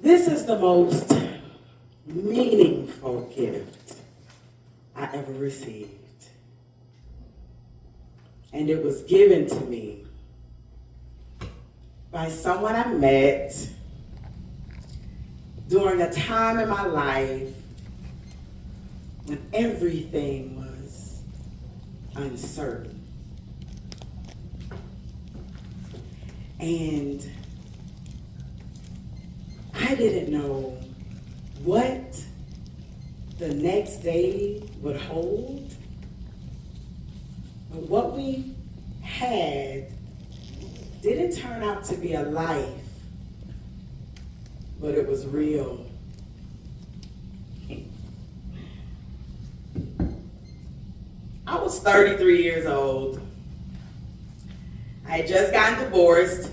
This is the most meaningful gift I ever received. And it was given to me by someone I met during a time in my life when everything was uncertain. And I didn't know what the next day would hold, but what we had didn't turn out to be a life, but it was real. I was 33 years old. I had just gotten divorced,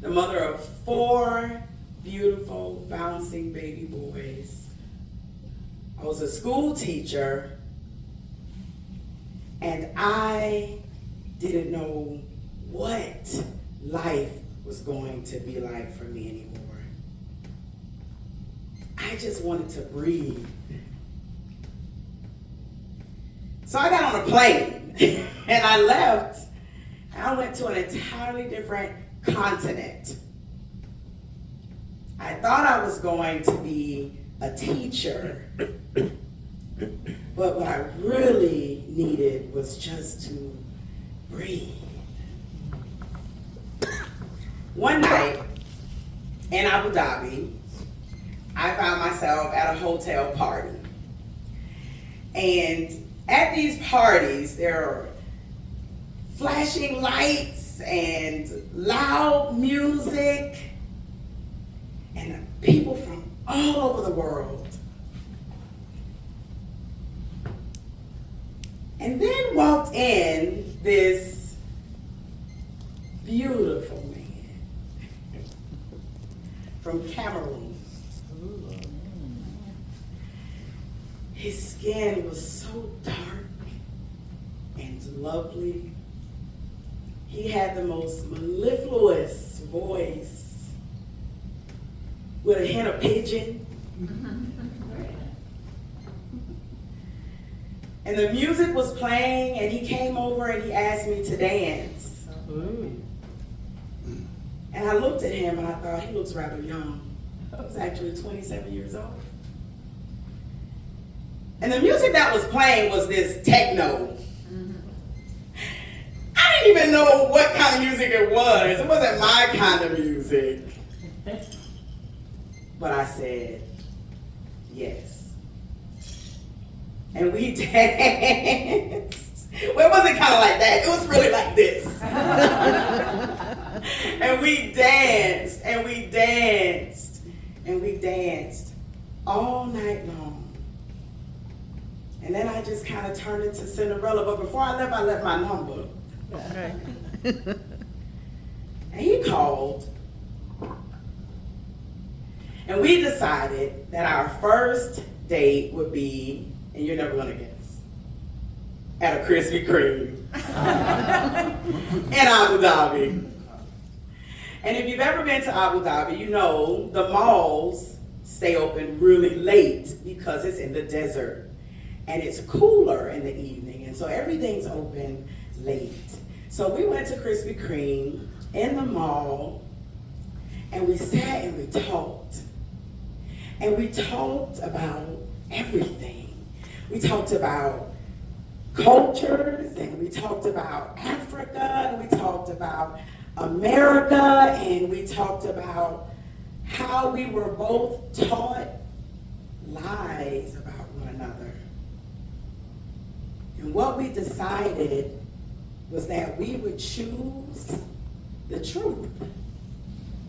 the mother of 4 beautiful, bouncing baby boys. I was a school teacher, and I didn't know what life was going to be like for me anymore. I just wanted to breathe. So I got on a plane and I left, and I went to an entirely different continent. I thought I was going to be a teacher, but what I really needed was just to breathe. One night in Abu Dhabi, I found myself at a hotel party. And at these parties, there are flashing lights and loud music and people from all over the world. And then walked in this beautiful man from Cameroon. His skin was so dark and lovely. He had the most mellifluous voice with a hint of pigeon. And the music was playing, and he came over and he asked me to dance. And I looked at him and I thought, he looks rather young. I was actually 27 years old. And the music that was playing was this techno. I didn't even know what kind of music it was. It wasn't my kind of music. But I said, yes. And we danced. Well, it wasn't kind of like that. It was really like this. And we danced, and we danced, and we danced all night long. And then I just kind of turned into Cinderella. But before I left my number. Okay. And he called. And we decided that our first date would be, and you're never going to guess, at a Krispy Kreme in Abu Dhabi. And if you've ever been to Abu Dhabi, you know the malls stay open really late because it's in the desert. And it's cooler in the evening, and so everything's open late. So we went to Krispy Kreme in the mall, and we sat and we talked. And we talked about everything. We talked about cultures, and we talked about Africa, and we talked about America, and we talked about how we were both taught lies about one another. And what we decided was that we would choose the truth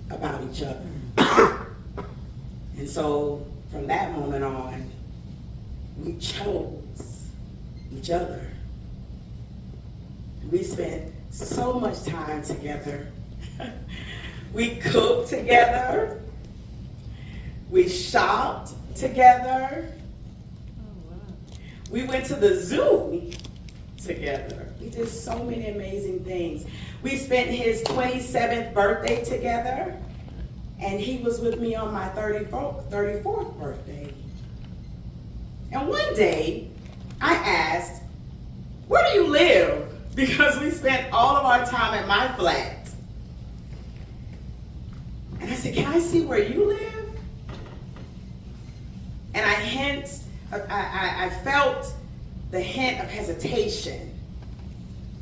about each other. And so from that moment on, we chose each other. We spent so much time together. We cooked together. We shopped together. We went to the zoo together. We did so many amazing things. We spent his 27th birthday together. And he was with me on my 34th birthday. And one day, I asked, where do you live? Because we spent all of our time at my flat. And I said, can I see where you live? And I felt the hint of hesitation.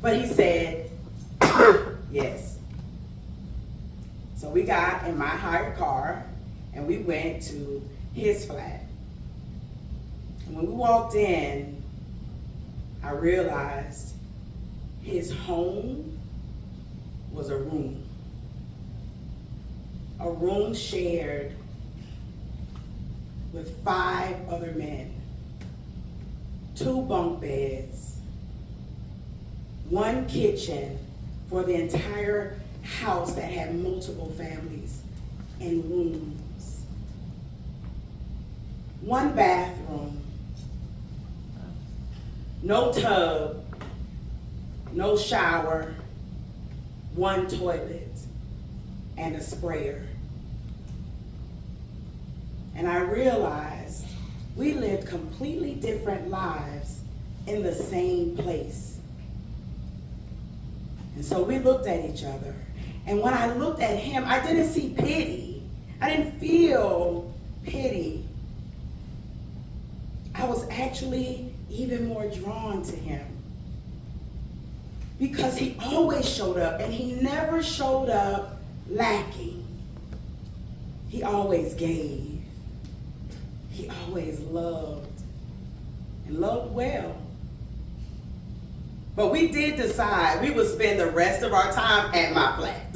But he said, yes. So we got in my hired car and we went to his flat. And when we walked in, I realized his home was a room shared with 5 other men, 2 bunk beds, 1 kitchen for the entire house that had multiple families and rooms, 1 bathroom, no tub, no shower, 1 toilet, and a sprayer. And I realized we lived completely different lives in the same place. And so we looked at each other. And when I looked at him, I didn't see pity. I didn't feel pity. I was actually even more drawn to him. Because he always showed up, and he never showed up lacking. He always gave. He always loved, and loved well. But we did decide we would spend the rest of our time at my flat.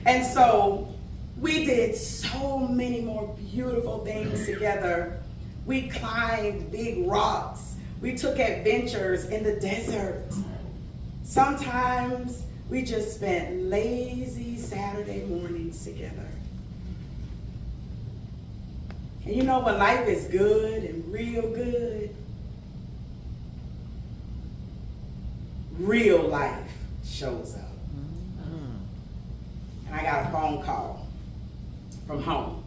And so we did so many more beautiful things together. We climbed big rocks. We took adventures in the desert. Sometimes we just spent lazy Saturday mornings together. And you know, when life is good and real good, real life shows up. And I got a phone call from home.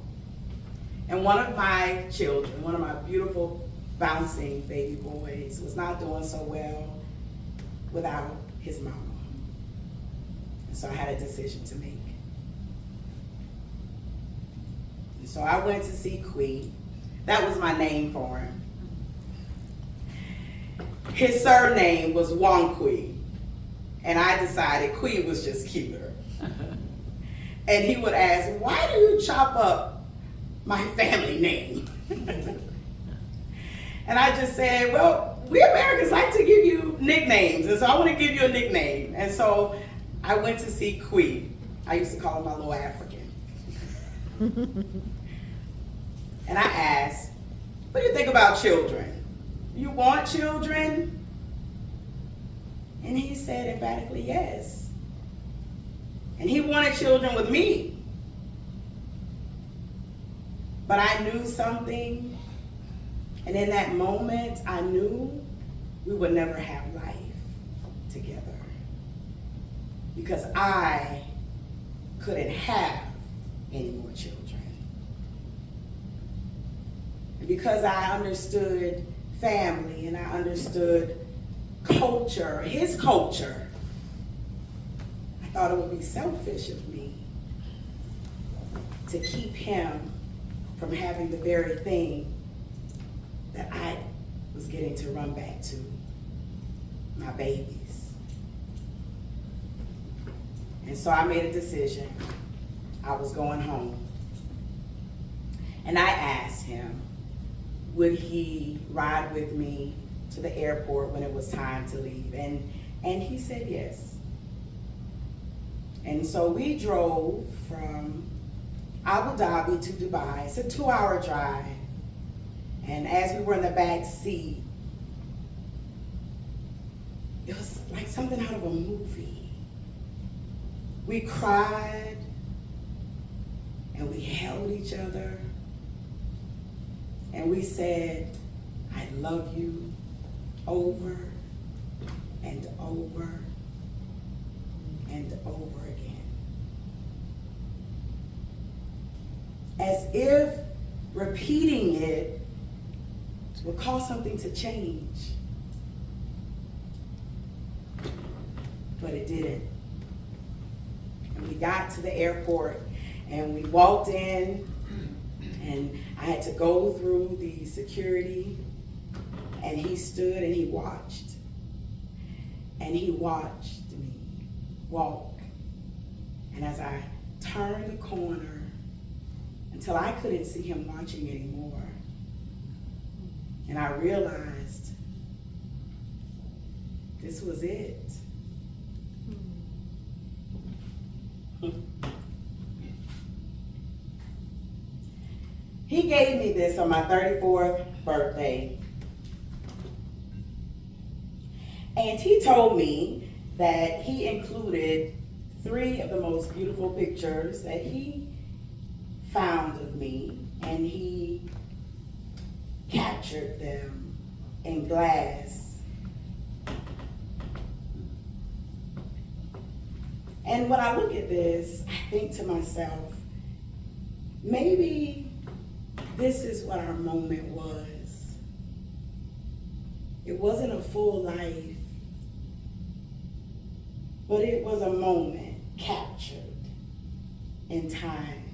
And one of my children, one of my beautiful bouncing baby boys, was not doing so well without his mama. And so I had a decision to make. And so I went to see Quee. That was my name for him. His surname was Wonquee, and I decided Quee was just cuter. And he would ask, why do you chop up my family name? And I just said, well, we Americans like to give you nicknames, and so I want to give you a nickname. And so I went to see Quee. I used to call him my little African. And I asked, what do you think about children? You want children? And he said emphatically yes. And he wanted children with me. But I knew something, and in that moment, I knew we would never have life together. Because I couldn't have any more children. And because I understood family and I understood culture, his culture, I thought it would be selfish of me to keep him from having the very thing that I was getting to run back to, my babies. And so I made a decision. I was going home. And I asked him, would he ride with me to the airport when it was time to leave? And he said yes. And so we drove from Abu Dhabi to Dubai. It's a 2-hour drive. And as we were in the back seat, it was like something out of a movie. We cried and we held each other. And we said, I love you, over and over and over again. as if repeating it would cause something to change. But it didn't. And we got to the airport and we walked in, and I had to go through the security, and he stood and he watched. And he watched me walk. And as I turned the corner, until I couldn't see him watching anymore, and I realized this was it. He gave me this on my 34th birthday. And he told me that he included 3 of the most beautiful pictures that he found of me, and he captured them in glass. And when I look at this, I think to myself, maybe this is what our moment was. It wasn't a full life, but it was a moment captured in time.